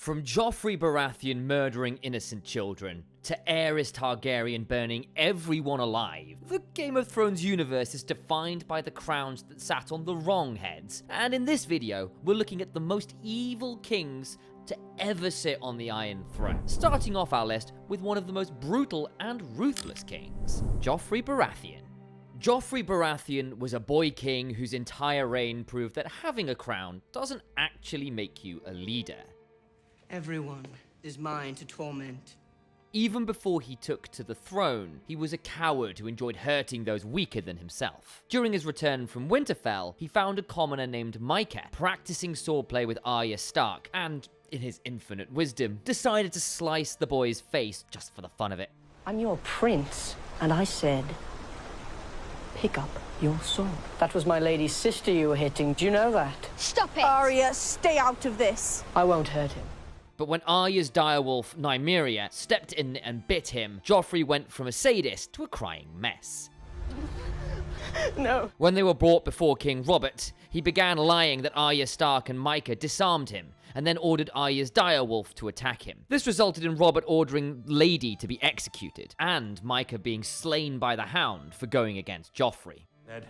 From Joffrey Baratheon murdering innocent children, to Aerys Targaryen burning everyone alive, the Game of Thrones universe is defined by the crowns that sat on the wrong heads. And in this video, we're looking at the most evil kings to ever sit on the Iron Throne. Starting off our list with one of the most brutal and ruthless kings, Joffrey Baratheon. Joffrey Baratheon was a boy king whose entire reign proved that having a crown doesn't actually make you a leader. Everyone is mine to torment. Even before he took to the throne, he was a coward who enjoyed hurting those weaker than himself. During his return from Winterfell, he found a commoner named Maegor practicing swordplay with Arya Stark, and, in his infinite wisdom, decided to slice the boy's face just for the fun of it. I'm your prince, and I said, pick up your sword. That was my lady's sister you were hitting. Do you know that? Stop it! Arya, stay out of this. I won't hurt him. But when Arya's direwolf, Nymeria, stepped in and bit him, Joffrey went from a sadist to a crying mess. No. When they were brought before King Robert, he began lying that Arya Stark and Maegor disarmed him, and then ordered Arya's direwolf to attack him. This resulted in Robert ordering Lady to be executed, and Maegor being slain by the Hound for going against Joffrey. Ned,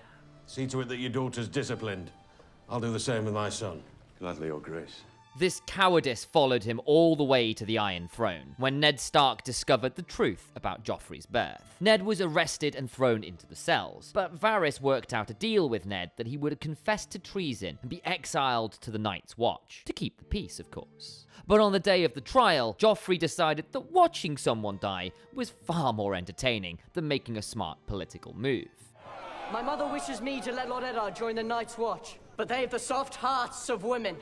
see to it that your daughter's disciplined. I'll do the same with my son. Gladly, Your Grace. This cowardice followed him all the way to the Iron Throne, when Ned Stark discovered the truth about Joffrey's birth. Ned was arrested and thrown into the cells, but Varys worked out a deal with Ned that he would confess to treason and be exiled to the Night's Watch, to keep the peace, of course. But on the day of the trial, Joffrey decided that watching someone die was far more entertaining than making a smart political move. My mother wishes me to let Lord Eddard join the Night's Watch, but they have the soft hearts of women.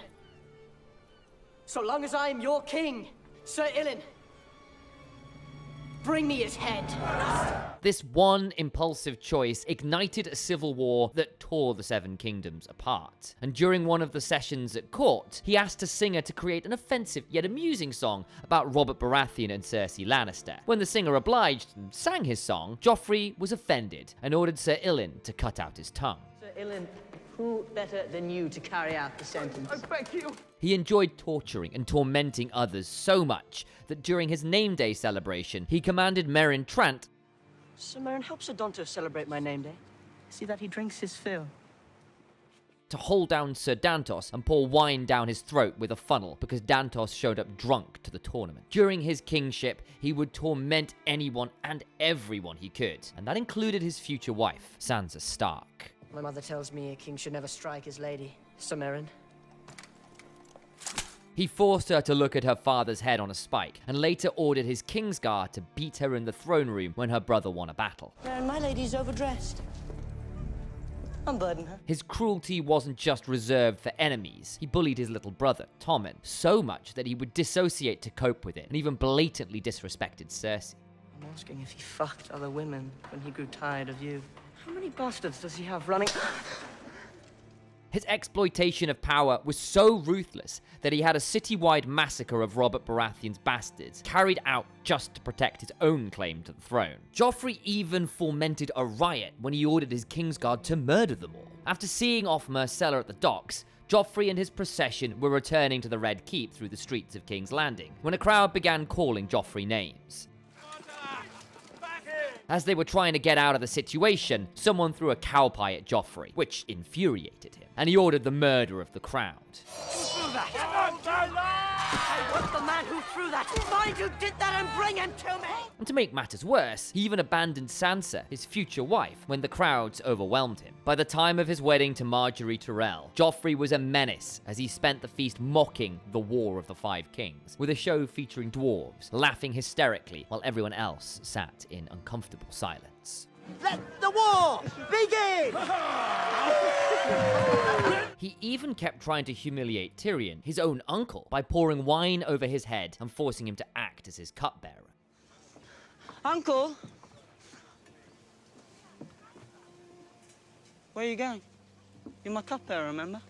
So long as I am your king, Sir Ilyn, bring me his head. This one impulsive choice ignited a civil war that tore the Seven Kingdoms apart. And during one of the sessions at court, he asked a singer to create an offensive yet amusing song about Robert Baratheon and Cersei Lannister. When the singer obliged and sang his song, Joffrey was offended and ordered Sir Ilyn to cut out his tongue. Sir Ilyn, who better than you to carry out the sentence? I beg you. He enjoyed torturing and tormenting others so much that during his name day celebration, he commanded Meryn Trant Sir Meryn, help Sir Donto celebrate my name day. See that he drinks his fill. to hold down Sir Dantos and pour wine down his throat with a funnel because Dantos showed up drunk to the tournament. During his kingship, he would torment anyone and everyone he could, and that included his future wife, Sansa Stark. My mother tells me a king should never strike his lady, Sir Meryn. He forced her to look at her father's head on a spike, and later ordered his Kingsguard to beat her in the throne room when her brother won a battle. Meryn, my lady's overdressed. Unburden her. His cruelty wasn't just reserved for enemies. He bullied his little brother, Tommen, so much that he would dissociate to cope with it, and even blatantly disrespected Cersei. I'm asking if he fucked other women when he grew tired of you. How many bastards does he have running? His exploitation of power was so ruthless that he had a citywide massacre of Robert Baratheon's bastards carried out just to protect his own claim to the throne. Joffrey even fomented a riot when he ordered his Kingsguard to murder them all. After seeing off Myrcella at the docks, Joffrey and his procession were returning to the Red Keep through the streets of King's Landing when a crowd began calling Joffrey names. As they were trying to get out of the situation, someone threw a cow pie at Joffrey, which infuriated him, and he ordered the murder of the crowd. I want the man who threw that. Find who did that and bring him to me. And to make matters worse, he even abandoned Sansa, his future wife, when the crowds overwhelmed him. By the time of his wedding to Margaery Tyrell, Joffrey was a menace as he spent the feast mocking the War of the Five Kings, with a show featuring dwarves, laughing hysterically while everyone else sat in uncomfortable silence. Let the war begin! He even kept trying to humiliate Tyrion, his own uncle, by pouring wine over his head and forcing him to act as his cupbearer. Uncle! Where are you going? You're my cupbearer, remember?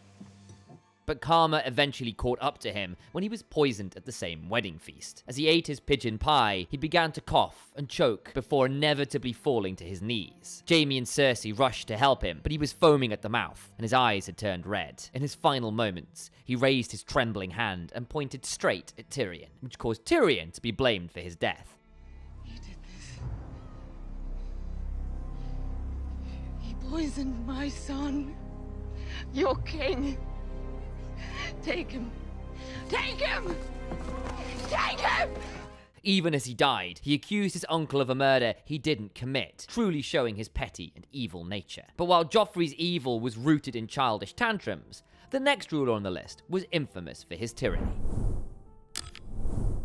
but karma eventually caught up to him when he was poisoned at the same wedding feast. As he ate his pigeon pie, he began to cough and choke before inevitably falling to his knees. Jaime and Cersei rushed to help him, but he was foaming at the mouth, and his eyes had turned red. In his final moments, he raised his trembling hand and pointed straight at Tyrion, which caused Tyrion to be blamed for his death. You did this. He poisoned my son. Your king. Take him. Take him! Take him! Even as he died, he accused his uncle of a murder he didn't commit, truly showing his petty and evil nature. But while Joffrey's evil was rooted in childish tantrums, the next ruler on the list was infamous for his tyranny.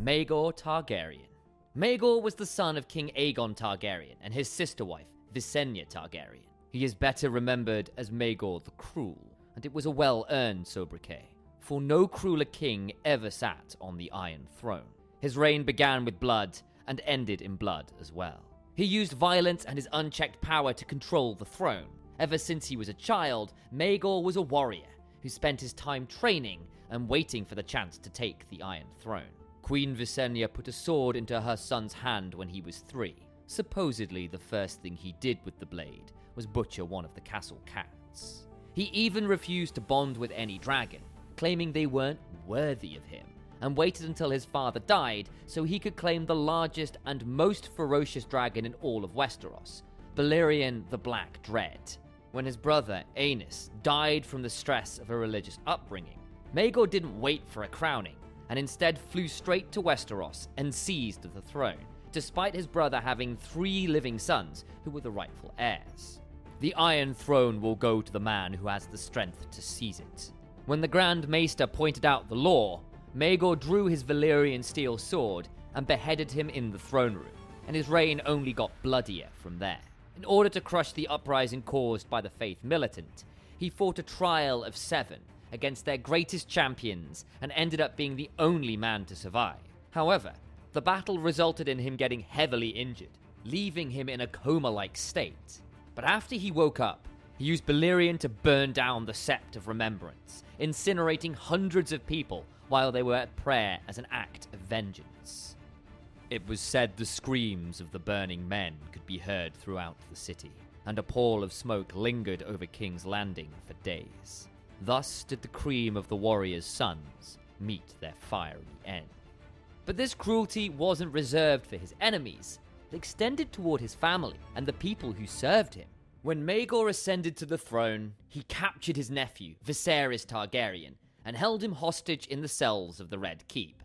Maegor Targaryen. Maegor was the son of King Aegon Targaryen and his sister wife, Visenya Targaryen. He is better remembered as Maegor the Cruel, and it was a well-earned sobriquet, for no crueler king ever sat on the Iron Throne. His reign began with blood and ended in blood as well. He used violence and his unchecked power to control the throne. Ever since he was a child, Maegor was a warrior who spent his time training and waiting for the chance to take the Iron Throne. Queen Visenya put a sword into her son's hand when he was 3. Supposedly, the first thing he did with the blade was butcher one of the castle cats. He even refused to bond with any dragon, claiming they weren't worthy of him, and waited until his father died so he could claim the largest and most ferocious dragon in all of Westeros, Balerion the Black Dread. When his brother, Aenys, died from the stress of a religious upbringing, Maegor didn't wait for a crowning, and instead flew straight to Westeros and seized the throne, despite his brother having 3 living sons who were the rightful heirs. The Iron Throne will go to the man who has the strength to seize it. When the Grand Maester pointed out the law, Maegor drew his Valyrian steel sword and beheaded him in the throne room, and his reign only got bloodier from there. In order to crush the uprising caused by the Faith Militant, he fought a trial of 7 against their greatest champions and ended up being the only man to survive. However, the battle resulted in him getting heavily injured, leaving him in a coma-like state. But after he woke up, he used Balerion to burn down the Sept of Remembrance, incinerating hundreds of people while they were at prayer as an act of vengeance. It was said the screams of the burning men could be heard throughout the city, and a pall of smoke lingered over King's Landing for days. Thus did the cream of the warriors' sons meet their fiery end. But this cruelty wasn't reserved for his enemies. It extended toward his family and the people who served him. When Maegor ascended to the throne, he captured his nephew, Viserys Targaryen, and held him hostage in the cells of the Red Keep.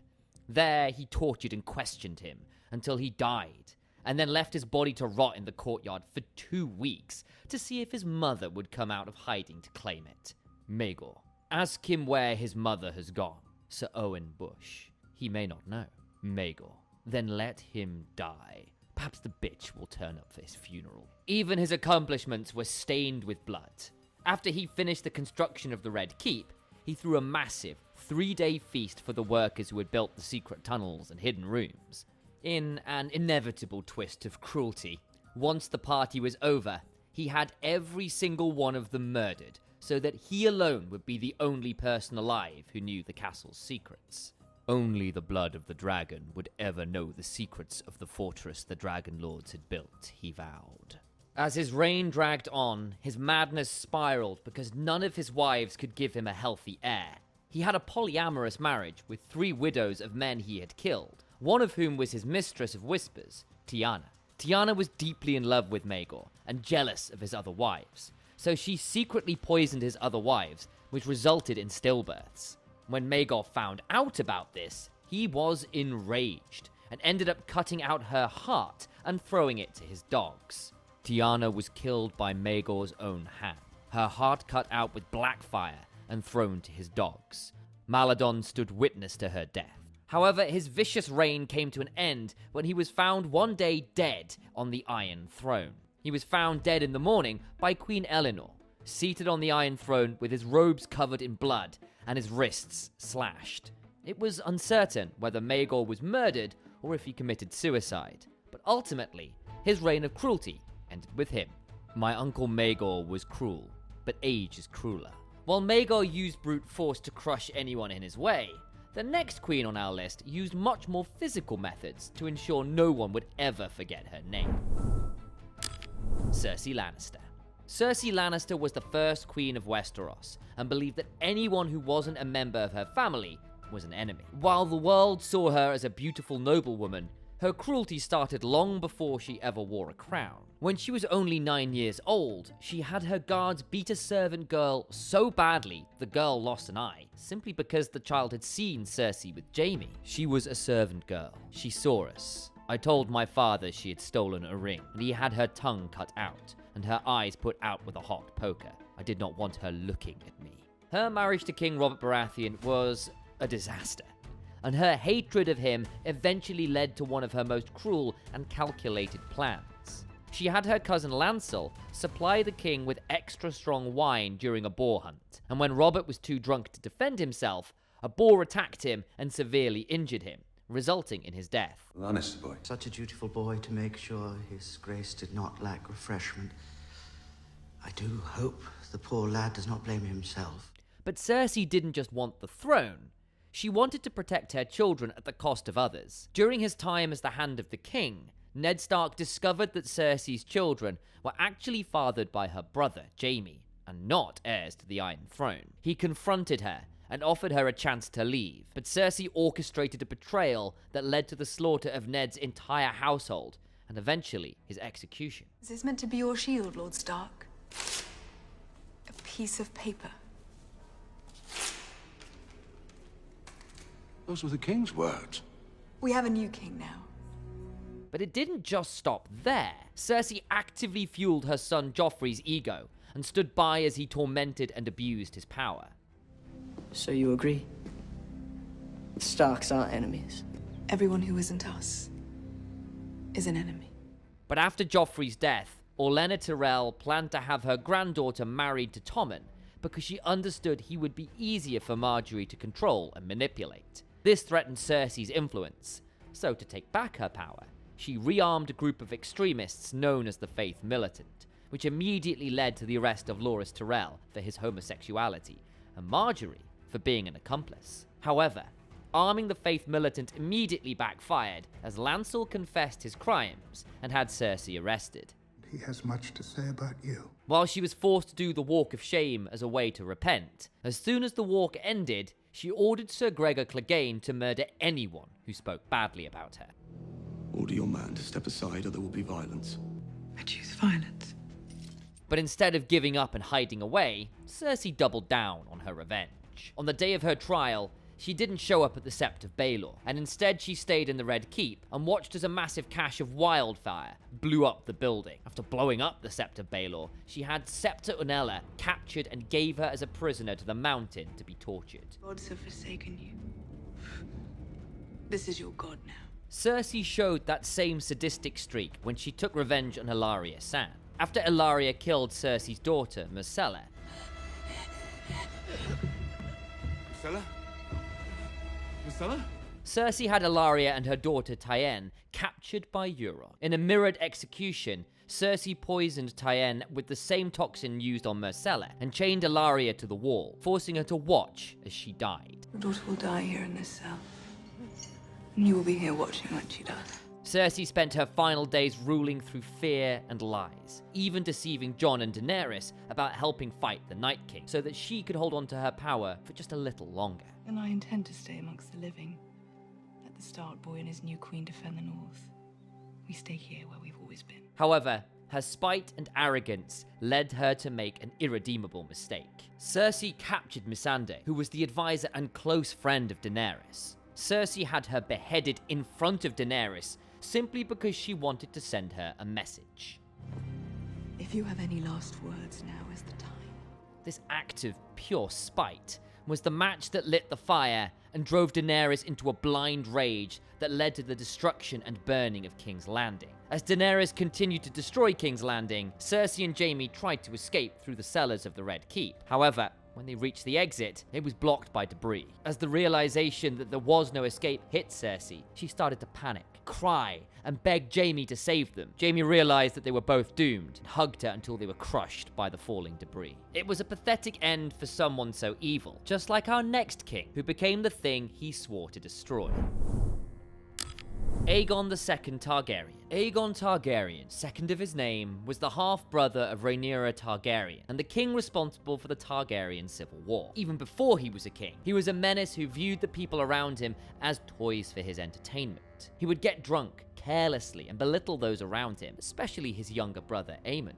There, he tortured and questioned him until he died, and then left his body to rot in the courtyard for 2 weeks to see if his mother would come out of hiding to claim it. Maegor, ask him where his mother has gone, Sir Owen Bush. He may not know. Maegor, then let him die. Perhaps the bitch will turn up for his funeral. Even his accomplishments were stained with blood. After he finished the construction of the Red Keep, he threw a massive 3-day feast for the workers who had built the secret tunnels and hidden rooms. In an inevitable twist of cruelty, once the party was over, he had every single one of them murdered, so that he alone would be the only person alive who knew the castle's secrets. Only the blood of the dragon would ever know the secrets of the fortress the Dragon Lords had built, he vowed. As his reign dragged on, his madness spiraled because none of his wives could give him a healthy heir. He had a polyamorous marriage with 3 widows of men he had killed, one of whom was his mistress of whispers, Tiana. Tiana was deeply in love with Maegor and jealous of his other wives, so she secretly poisoned his other wives, which resulted in stillbirths. When Maegor found out about this, he was enraged and ended up cutting out her heart and throwing it to his dogs. Tiana was killed by Maegor's own hand, her heart cut out with black fire and thrown to his dogs. Maladon stood witness to her death. However, his vicious reign came to an end when he was found one day dead on the Iron Throne. He was found dead in the morning by Queen Eleanor, seated on the Iron Throne with his robes covered in blood and his wrists slashed. It was uncertain whether Maegor was murdered or if he committed suicide, but ultimately, his reign of cruelty ended with him. My uncle Maegor was cruel, but age is crueler. While Maegor used brute force to crush anyone in his way, the next queen on our list used much more physical methods to ensure no one would ever forget her name. Cersei Lannister. Cersei Lannister was the first queen of Westeros and believed that anyone who wasn't a member of her family was an enemy. While the world saw her as a beautiful noblewoman, her cruelty started long before she ever wore a crown. When she was only 9 years old, she had her guards beat a servant girl so badly the girl lost an eye, simply because the child had seen Cersei with Jaime. She was a servant girl. She saw us. I told my father she had stolen a ring, and he had her tongue cut out, and her eyes put out with a hot poker. I did not want her looking at me. Her marriage to King Robert Baratheon was a disaster, and her hatred of him eventually led to one of her most cruel and calculated plans. She had her cousin Lancel supply the king with extra strong wine during a boar hunt, and when Robert was too drunk to defend himself, a boar attacked him and severely injured him, resulting in his death. Lannister boy. Such a dutiful boy to make sure his grace did not lack refreshment. I do hope the poor lad does not blame himself. But Cersei didn't just want the throne. She wanted to protect her children at the cost of others. During his time as the Hand of the King, Ned Stark discovered that Cersei's children were actually fathered by her brother, Jaime, and not heirs to the Iron Throne. He confronted her and offered her a chance to leave, but Cersei orchestrated a betrayal that led to the slaughter of Ned's entire household, and eventually his execution. Is this meant to be your shield, Lord Stark? A piece of paper. Those were the king's words. We have a new king now. But it didn't just stop there. Cersei actively fueled her son Joffrey's ego and stood by as he tormented and abused his power. So you agree? The Starks aren't enemies. Everyone who isn't us is an enemy. But after Joffrey's death, Olenna Tyrell planned to have her granddaughter married to Tommen because she understood he would be easier for Margaery to control and manipulate. This threatened Cersei's influence, so to take back her power, she rearmed a group of extremists known as the Faith Militant, which immediately led to the arrest of Loras Tyrell for his homosexuality, and Margaery for being an accomplice. However, arming the Faith Militant immediately backfired as Lancel confessed his crimes and had Cersei arrested. He has much to say about you. While she was forced to do the Walk of Shame as a way to repent, as soon as the walk ended, she ordered Sir Gregor Clegane to murder anyone who spoke badly about her. Order your man to step aside or there will be violence. I choose violence. But instead of giving up and hiding away, Cersei doubled down on her revenge. On the day of her trial, she didn't show up at the Sept of Baelor, and instead she stayed in the Red Keep and watched as a massive cache of wildfire blew up the building. After blowing up the Sept of Baelor, she had Septa Unella captured and gave her as a prisoner to the mountain to be tortured. Gods have forsaken you. This is your god now. Cersei showed that same sadistic streak when she took revenge on Hilaria Sand. After Hilaria killed Cersei's daughter, Myrcella, Myrcella? Cersei had Hilaria and her daughter Tyenn captured by Euron. In a mirrored execution, Cersei poisoned Tyenn with the same toxin used on Myrcella and chained Hilaria to the wall, forcing her to watch as she died. Your daughter will die here in this cell. And you will be here watching when she does. Cersei spent her final days ruling through fear and lies, even deceiving Jon and Daenerys about helping fight the Night King, so that she could hold on to her power for just a little longer. And I intend to stay amongst the living. Let the Stark boy and his new queen defend the North. We stay here where we've always been. However, her spite and arrogance led her to make an irredeemable mistake. Cersei captured Missandei, who was the advisor and close friend of Daenerys. Cersei had her beheaded in front of Daenerys simply because she wanted to send her a message. If you have any last words, now is the time. This act of pure spite was the match that lit the fire and drove Daenerys into a blind rage that led to the destruction and burning of King's Landing. As Daenerys continued to destroy King's Landing, Cersei and Jaime tried to escape through the cellars of the Red Keep. However, When they reached the exit, it was blocked by debris. As the realization that there was no escape hit Cersei, she started to panic, cry, and beg Jaime to save them. Jaime realized that they were both doomed and hugged her until they were crushed by the falling debris. It was a pathetic end for someone so evil, just like our next king, who became the thing he swore to destroy. Aegon II Targaryen. Aegon Targaryen, second of his name, was the half-brother of Rhaenyra Targaryen, and the king responsible for the Targaryen Civil War. Even before he was a king, he was a menace who viewed the people around him as toys for his entertainment. He would get drunk carelessly and belittle those around him, especially his younger brother Aemon.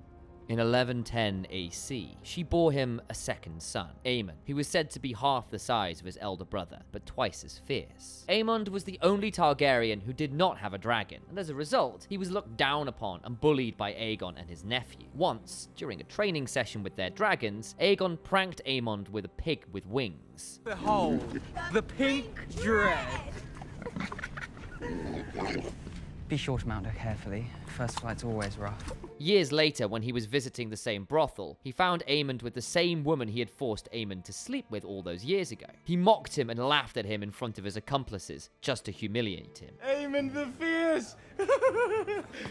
In 1110 AC, she bore him a second son, Aemon, who was said to be half the size of his elder brother, but twice as fierce. Aemon was the only Targaryen who did not have a dragon, and as a result, he was looked down upon and bullied by Aegon and his nephew. Once, during a training session with their dragons, Aegon pranked Aemon with a pig with wings. Behold, the pink dread. Be sure to mount her carefully. First flight's always rough. Years later, when he was visiting the same brothel, he found Aemon with the same woman he had forced Aemon to sleep with all those years ago. He mocked him and laughed at him in front of his accomplices, just to humiliate him. Aemon the Fierce!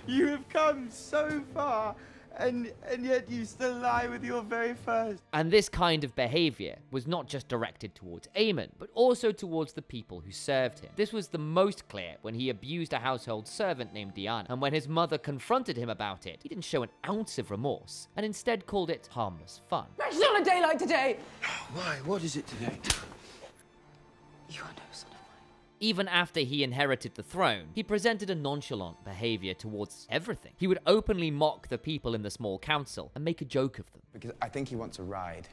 You have come so far, and yet you still lie with your very first. And this kind of behavior was not just directed towards Aemon, but also towards the people who served him. This was the most clear when he abused a household servant named Diana, and when his mother confronted him about it, he didn't show an ounce of remorse, and instead called it harmless fun. It's not a day like today! Why? What is it today? You are no son of mine. Even after he inherited the throne, he presented a nonchalant behavior towards everything. He would openly mock the people in the small council and make a joke of them. Because I think he wants a ride.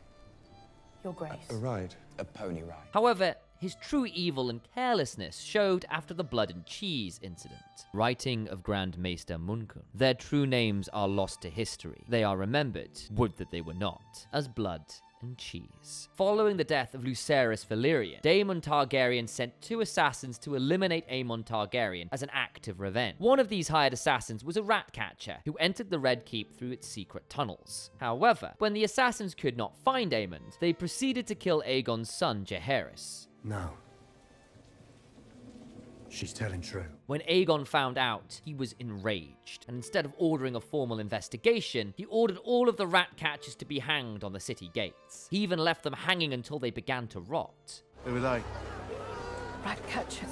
Your Grace. A ride? A pony ride. However, his true evil and carelessness showed after the blood and cheese incident. Writing of Grand Maester Munkun. Their true names are lost to history. They are remembered, would that they were not, as blood and cheese. Following the death of Lucerys Valyrian, Daemon Targaryen sent 2 assassins to eliminate Aemon Targaryen as an act of revenge. One of these hired assassins was a rat catcher who entered the Red Keep through its secret tunnels. However, when the assassins could not find Aemon, they proceeded to kill Aegon's son Jaehaerys. No. She's telling true. When Aegon found out, he was enraged, and instead of ordering a formal investigation, he ordered all of the rat catchers to be hanged on the city gates. He even left them hanging until they began to rot. Who are they? Rat catchers.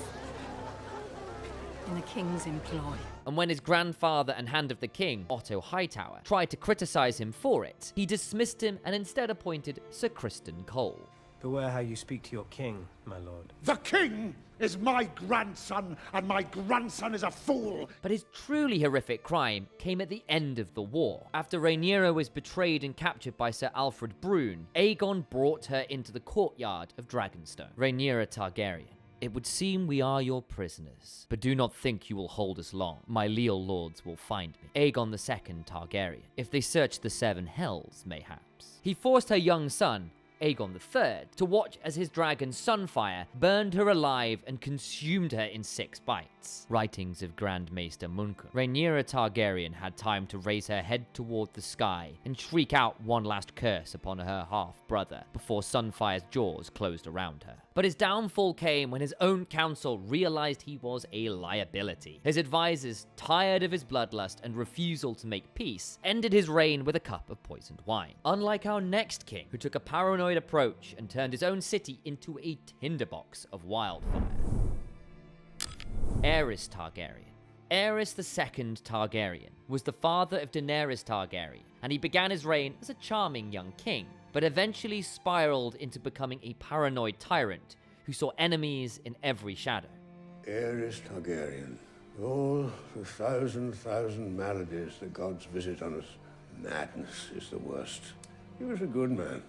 In the king's employ. And when his grandfather and Hand of the King, Otto Hightower, tried to criticize him for it, he dismissed him and instead appointed Sir Criston Cole. Beware how you speak to your king, my lord. The king is my grandson, and my grandson is a fool. But his truly horrific crime came at the end of the war. After Rhaenyra was betrayed and captured by Sir Alfred Brune, Aegon brought her into the courtyard of Dragonstone. Rhaenyra Targaryen. It would seem we are your prisoners, but do not think you will hold us long. My leal lords will find me. Aegon II Targaryen. If they search the 7 hells, mayhaps. He forced her young son, Aegon III, to watch as his dragon Sunfire burned her alive and consumed her in 6 bites. Writings of Grand Maester Munkun. Rhaenyra Targaryen had time to raise her head toward the sky and shriek out one last curse upon her half-brother before Sunfire's jaws closed around her. But his downfall came when his own council realized he was a liability. His advisors, tired of his bloodlust and refusal to make peace, ended his reign with a cup of poisoned wine. Unlike our next king, who took a paranoid approach and turned his own city into a tinderbox of wildfire. Aerys Targaryen. Aerys II Targaryen was the father of Daenerys Targaryen, and he began his reign as a charming young king, but eventually spiraled into becoming a paranoid tyrant who saw enemies in every shadow. Aerys Targaryen. All the thousand maladies the gods visit on us. Madness is the worst. He was a good man,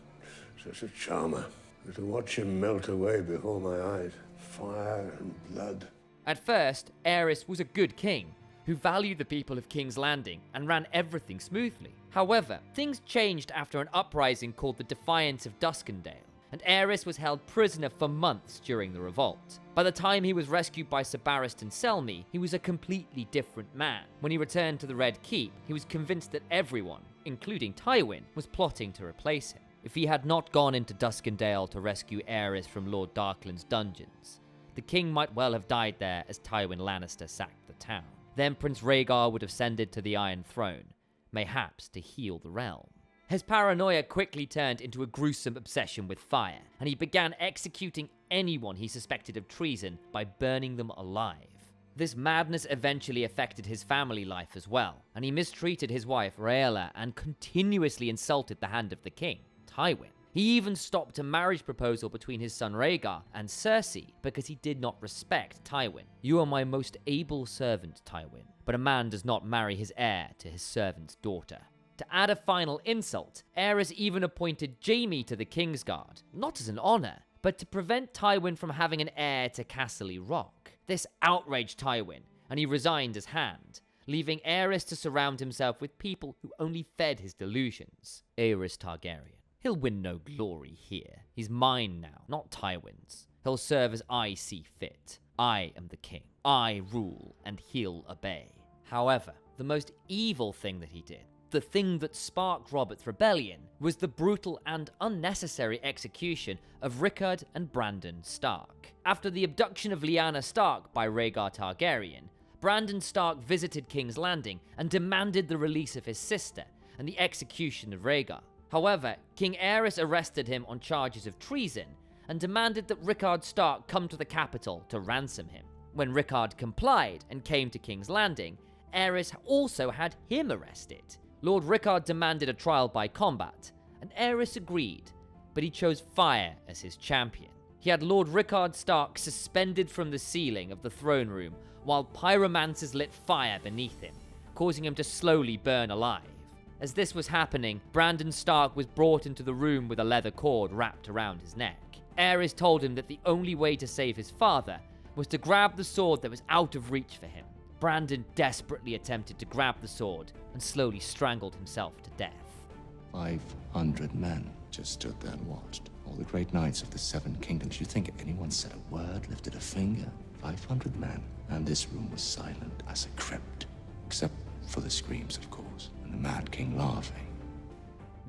such a charmer. And to watch him melt away before my eyes, fire and blood. At first, Aerys was a good king, who valued the people of King's Landing and ran everything smoothly. However, things changed after an uprising called the Defiance of Duskendale, and Aerys was held prisoner for months during the revolt. By the time he was rescued by Sir Barristan Selmy, he was a completely different man. When he returned to the Red Keep, he was convinced that everyone, including Tywin, was plotting to replace him. If he had not gone into Duskendale to rescue Aerys from Lord Darkland's dungeons, the king might well have died there as Tywin Lannister sacked the town. Then Prince Rhaegar would have ascended to the Iron Throne, mayhaps to heal the realm. His paranoia quickly turned into a gruesome obsession with fire, and he began executing anyone he suspected of treason by burning them alive. This madness eventually affected his family life as well, and he mistreated his wife Rhaella and continuously insulted the hand of the king, Tywin. He even stopped a marriage proposal between his son Rhaegar and Cersei because he did not respect Tywin. "You are my most able servant, Tywin, but a man does not marry his heir to his servant's daughter." To add a final insult, Aerys even appointed Jaime to the Kingsguard, not as an honor, but to prevent Tywin from having an heir to Casterly Rock. This outraged Tywin, and he resigned his hand, leaving Aerys to surround himself with people who only fed his delusions. Aerys Targaryen. He'll win no glory here. He's mine now, not Tywin's. He'll serve as I see fit. I am the king. I rule, and he'll obey. However, the most evil thing that he did, the thing that sparked Robert's rebellion, was the brutal and unnecessary execution of Rickard and Brandon Stark. After the abduction of Lyanna Stark by Rhaegar Targaryen, Brandon Stark visited King's Landing and demanded the release of his sister and the execution of Rhaegar. However, King Aerys arrested him on charges of treason and demanded that Rickard Stark come to the capital to ransom him. When Rickard complied and came to King's Landing, Aerys also had him arrested. Lord Rickard demanded a trial by combat, and Aerys agreed, but he chose fire as his champion. He had Lord Rickard Stark suspended from the ceiling of the throne room while pyromancers lit fire beneath him, causing him to slowly burn alive. As this was happening, Brandon Stark was brought into the room with a leather cord wrapped around his neck. Aerys told him that the only way to save his father was to grab the sword that was out of reach for him. Brandon desperately attempted to grab the sword and slowly strangled himself to death. 500 men just stood there and watched. All the great knights of the Seven Kingdoms. You think anyone said a word, lifted a finger? 500 men. And this room was silent as a crypt. Except for the screams, of course, and the Mad King laughing.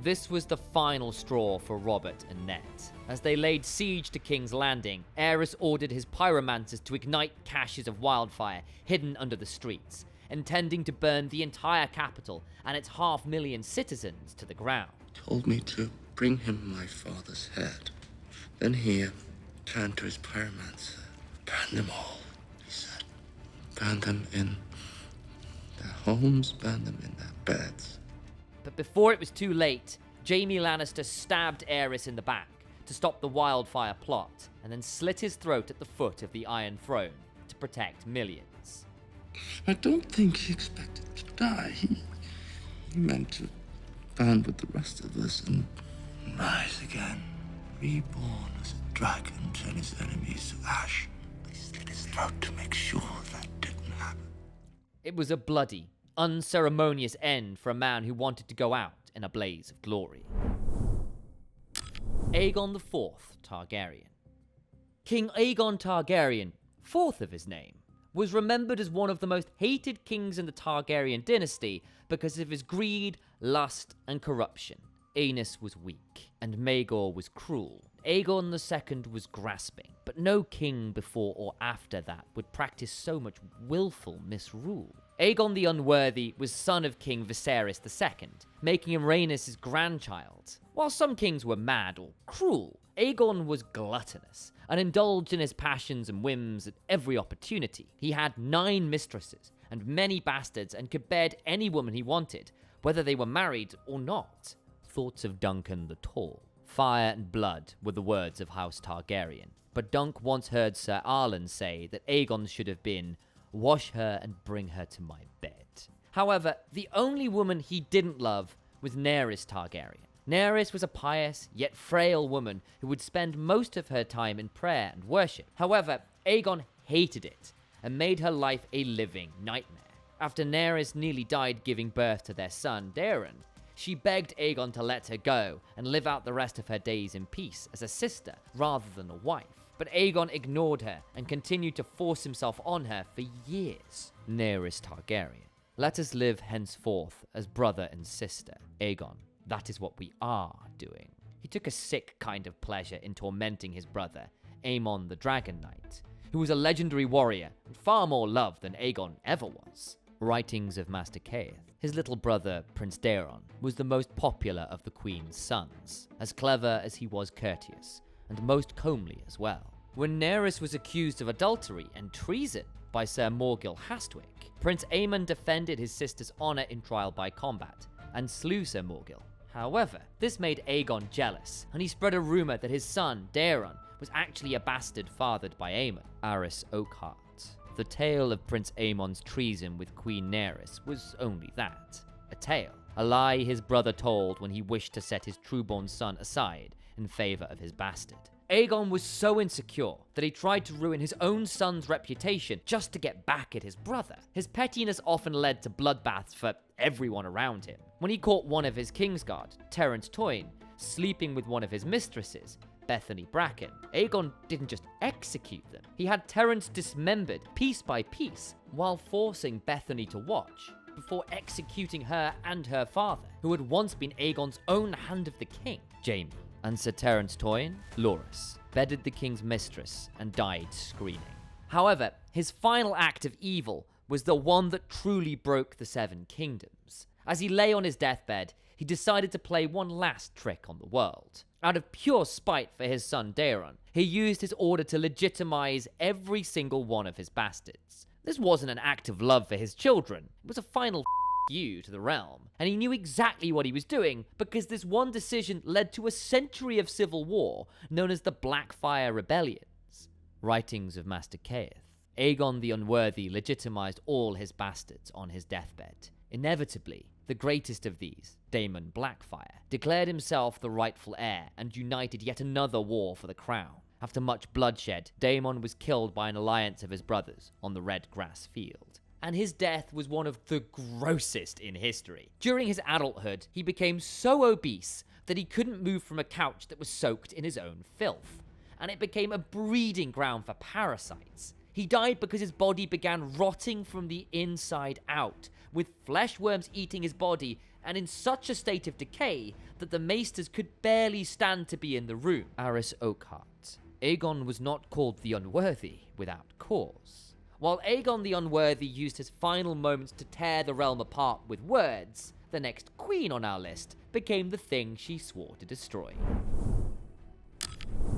This was the final straw for Robert and Ned. As they laid siege to King's Landing, Aerys ordered his pyromancers to ignite caches of wildfire hidden under the streets, intending to burn the entire capital and its 500,000 citizens to the ground. Told me to bring him my father's head. Then he turned to his pyromancer. Burn them all, he said. Burn them in their homes, burn them in their beds. But before it was too late, Jaime Lannister stabbed Aerys in the back to stop the wildfire plot, and then slit his throat at the foot of the Iron Throne to protect millions. I don't think he expected to die. He meant to burn with the rest of us and rise again, reborn as a dragon, turn his enemies to ash. They slit his throat to make sure that didn't happen. It was a bloody, unceremonious end for a man who wanted to go out in a blaze of glory. Aegon IV Targaryen. King Aegon Targaryen, fourth of his name, was remembered as one of the most hated kings in the Targaryen dynasty because of his greed, lust, and corruption. Aenys was weak, and Maegor was cruel. Aegon II was grasping, but no king before or after that would practice so much willful misrule. Aegon the Unworthy was son of King Viserys II, making him Rhaenys' grandchild. While some kings were mad or cruel, Aegon was gluttonous and indulged in his passions and whims at every opportunity. He had 9 mistresses and many bastards and could bed any woman he wanted, whether they were married or not. Thoughts of Duncan the Tall. Fire and blood were the words of House Targaryen, but Dunk once heard Sir Arlen say that Aegon should have been, "Wash her and bring her to my bed." However, the only woman he didn't love was Daenerys Targaryen. Daenerys was a pious yet frail woman who would spend most of her time in prayer and worship. However, Aegon hated it and made her life a living nightmare. After Daenerys nearly died giving birth to their son, Daeron, she begged Aegon to let her go and live out the rest of her days in peace as a sister rather than a wife. But Aegon ignored her and continued to force himself on her for years. Daenerys Targaryen. Let us live henceforth as brother and sister. Aegon, that is what we are doing. He took a sick kind of pleasure in tormenting his brother, Aemon the Dragon Knight, who was a legendary warrior and far more loved than Aegon ever was. Writings of Master Caeth. His little brother, Prince Daeron, was the most popular of the Queen's sons, as clever as he was courteous, and most comely as well. When Daenerys was accused of adultery and treason by Sir Morgil Hastwyck, Prince Aemon defended his sister's honor in trial by combat, and slew Sir Morgil. However, this made Aegon jealous, and he spread a rumor that his son, Daeron, was actually a bastard fathered by Aemon, Aerys Oakheart. The tale of Prince Aemon's treason with Queen Daenerys was only that, a tale, a lie his brother told when he wished to set his trueborn son aside in favor of his bastard. Aegon was so insecure that he tried to ruin his own son's reputation just to get back at his brother. His pettiness often led to bloodbaths for everyone around him. When he caught one of his Kingsguard, Terence Toyne, sleeping with one of his mistresses, Bethany Bracken, Aegon didn't just execute them. He had Terence dismembered piece by piece while forcing Bethany to watch before executing her and her father, who had once been Aegon's own Hand of the King, Jaime. And Sir Terence Toyne, Loras, bedded the king's mistress and died screaming. However, his final act of evil was the one that truly broke the Seven Kingdoms. As he lay on his deathbed, he decided to play one last trick on the world. Out of pure spite for his son Daeron, he used his order to legitimize every single one of his bastards. This wasn't an act of love for his children, it was a final you to the realm, and he knew exactly what he was doing because this one decision led to a century of civil war known as the Blackfire Rebellions. Writings of Master Caeth. Aegon the Unworthy legitimized all his bastards on his deathbed. Inevitably, the greatest of these, Daemon Blackfire, declared himself the rightful heir and united yet another war for the crown. After much bloodshed, Daemon was killed by an alliance of his brothers on the Red Grass Field. And his death was one of the grossest in history. During his adulthood, he became so obese that he couldn't move from a couch that was soaked in his own filth, and it became a breeding ground for parasites. He died because his body began rotting from the inside out, with flesh worms eating his body, and in such a state of decay that the maesters could barely stand to be in the room. Aerys Oakheart. Aegon was not called the Unworthy without cause. While Aegon the Unworthy used his final moments to tear the realm apart with words, the next queen on our list became the thing she swore to destroy.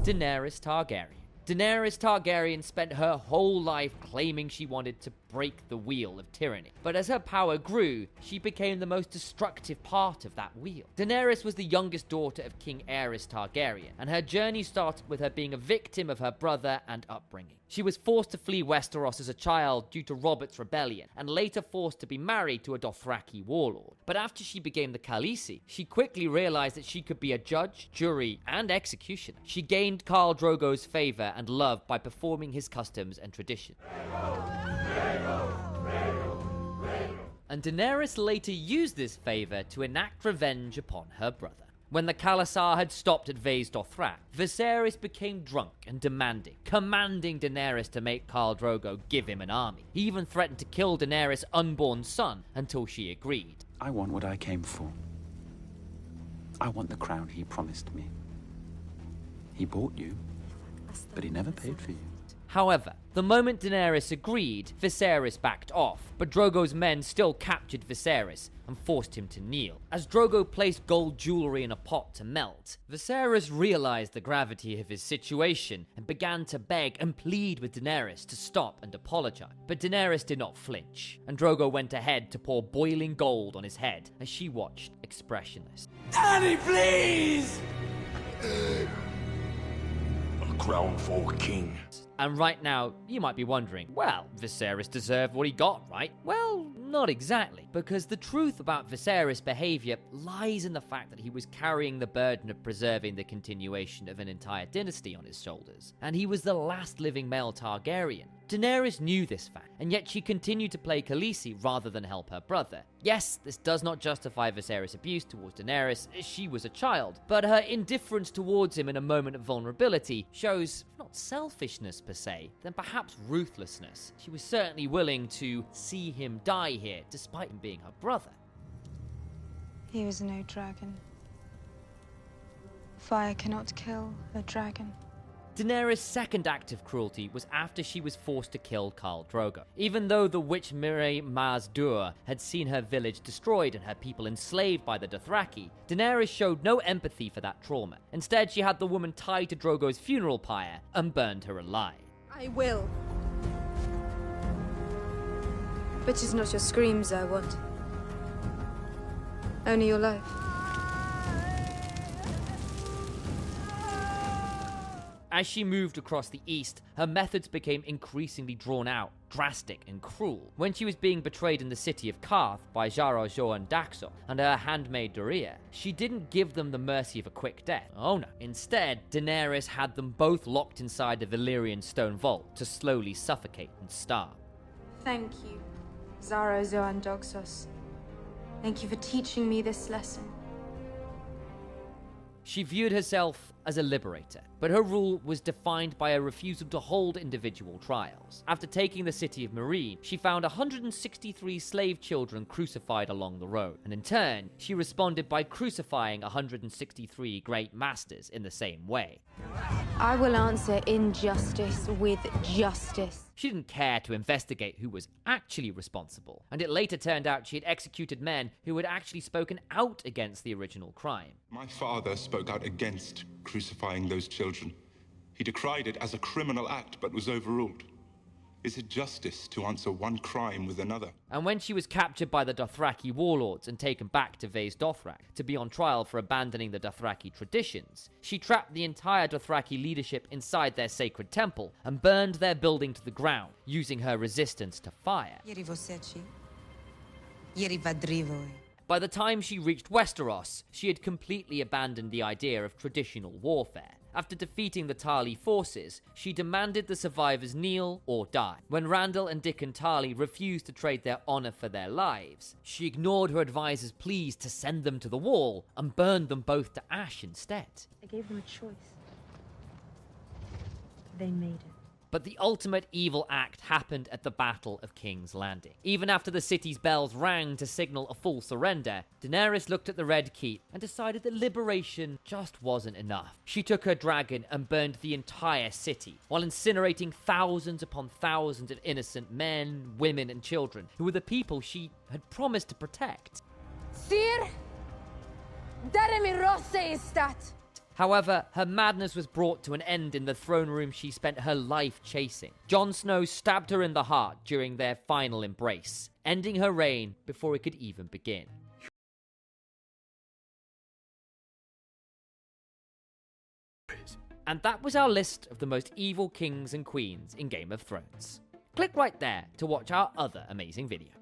Daenerys Targaryen. Daenerys Targaryen spent her whole life claiming she wanted to break the wheel of tyranny. But as her power grew, she became the most destructive part of that wheel. Daenerys was the youngest daughter of King Aerys Targaryen, and her journey started with her being a victim of her brother and upbringing. She was forced to flee Westeros as a child due to Robert's rebellion, and later forced to be married to a Dothraki warlord. But after she became the Khaleesi, she quickly realized that she could be a judge, jury, and executioner. She gained Khal Drogo's favor and love by performing his customs and traditions. And Daenerys later used this favor to enact revenge upon her brother. When the Khalasar had stopped at Vaes Dothrak, Viserys became drunk and demanding, commanding Daenerys to make Khal Drogo give him an army. He even threatened to kill Daenerys' unborn son until she agreed. I want what I came for. I want the crown he promised me. He bought you, but he never paid for you. However, the moment Daenerys agreed, Viserys backed off, but Drogo's men still captured Viserys and forced him to kneel. As Drogo placed gold jewelry in a pot to melt, Viserys realized the gravity of his situation and began to beg and plead with Daenerys to stop and apologize. But Daenerys did not flinch, and Drogo went ahead to pour boiling gold on his head as she watched expressionless. Daddy, please! A crown for a king. And right now, you might be wondering, well, Viserys deserved what he got, right? Well, not exactly, because the truth about Viserys' behavior lies in the fact that he was carrying the burden of preserving the continuation of an entire dynasty on his shoulders, and he was the last living male Targaryen. Daenerys knew this fact, and yet she continued to play Khaleesi rather than help her brother. Yes, this does not justify Viserys' abuse towards Daenerys, she was a child, but her indifference towards him in a moment of vulnerability shows, if not selfishness per se, then perhaps ruthlessness. She was certainly willing to see him die here, despite him being her brother. He was no dragon. Fire cannot kill a dragon. Daenerys' second act of cruelty was after she was forced to kill Khal Drogo. Even though the witch Mireille Maz-Dur had seen her village destroyed and her people enslaved by the Dothraki, Daenerys showed no empathy for that trauma. Instead, she had the woman tied to Drogo's funeral pyre and burned her alive. I will. But it's not your screams I want. Only your life. As she moved across the east, her methods became increasingly drawn out, drastic, and cruel. When she was being betrayed in the city of Qarth by Jaro Joan Daxo and her handmaid Doria, she didn't give them the mercy of a quick death. Oh no. Instead, Daenerys had them both locked inside the Valyrian stone vault to slowly suffocate and starve. Thank you, Zaro Zoan Doxos. Thank you for teaching me this lesson. She viewed herself as a liberator, but her rule was defined by a refusal to hold individual trials. After taking the city of Meereen, she found 163 slave children crucified along the road, and in turn, she responded by crucifying 163 great masters in the same way. I will answer injustice with justice. She didn't care to investigate who was actually responsible, and it later turned out she had executed men who had actually spoken out against the original crime. My father spoke out against crucifying those children. He decried it as a criminal act, but was overruled. Is it justice to answer one crime with another? And when she was captured by the Dothraki warlords and taken back to Vaes Dothrak to be on trial for abandoning the Dothraki traditions, she trapped the entire Dothraki leadership inside their sacred temple and burned their building to the ground, using her resistance to fire. By the time she reached Westeros, she had completely abandoned the idea of traditional warfare. After defeating the Tarly forces, she demanded the survivors kneel or die. When Randall and Dickon Tarly refused to trade their honor for their lives, she ignored her advisors' pleas to send them to the wall and burned them both to ash instead. I gave them a choice. They made it. But the ultimate evil act happened at the Battle of King's Landing. Even after the city's bells rang to signal a full surrender, Daenerys looked at the Red Keep and decided that liberation just wasn't enough. She took her dragon and burned the entire city, while incinerating thousands upon thousands of innocent men, women, and children, who were the people she had promised to protect. Sir, dare mi rosse istat. However, her madness was brought to an end in the throne room she spent her life chasing. Jon Snow stabbed her in the heart during their final embrace, ending her reign before it could even begin. And that was our list of the most evil kings and queens in Game of Thrones. Click right there to watch our other amazing video.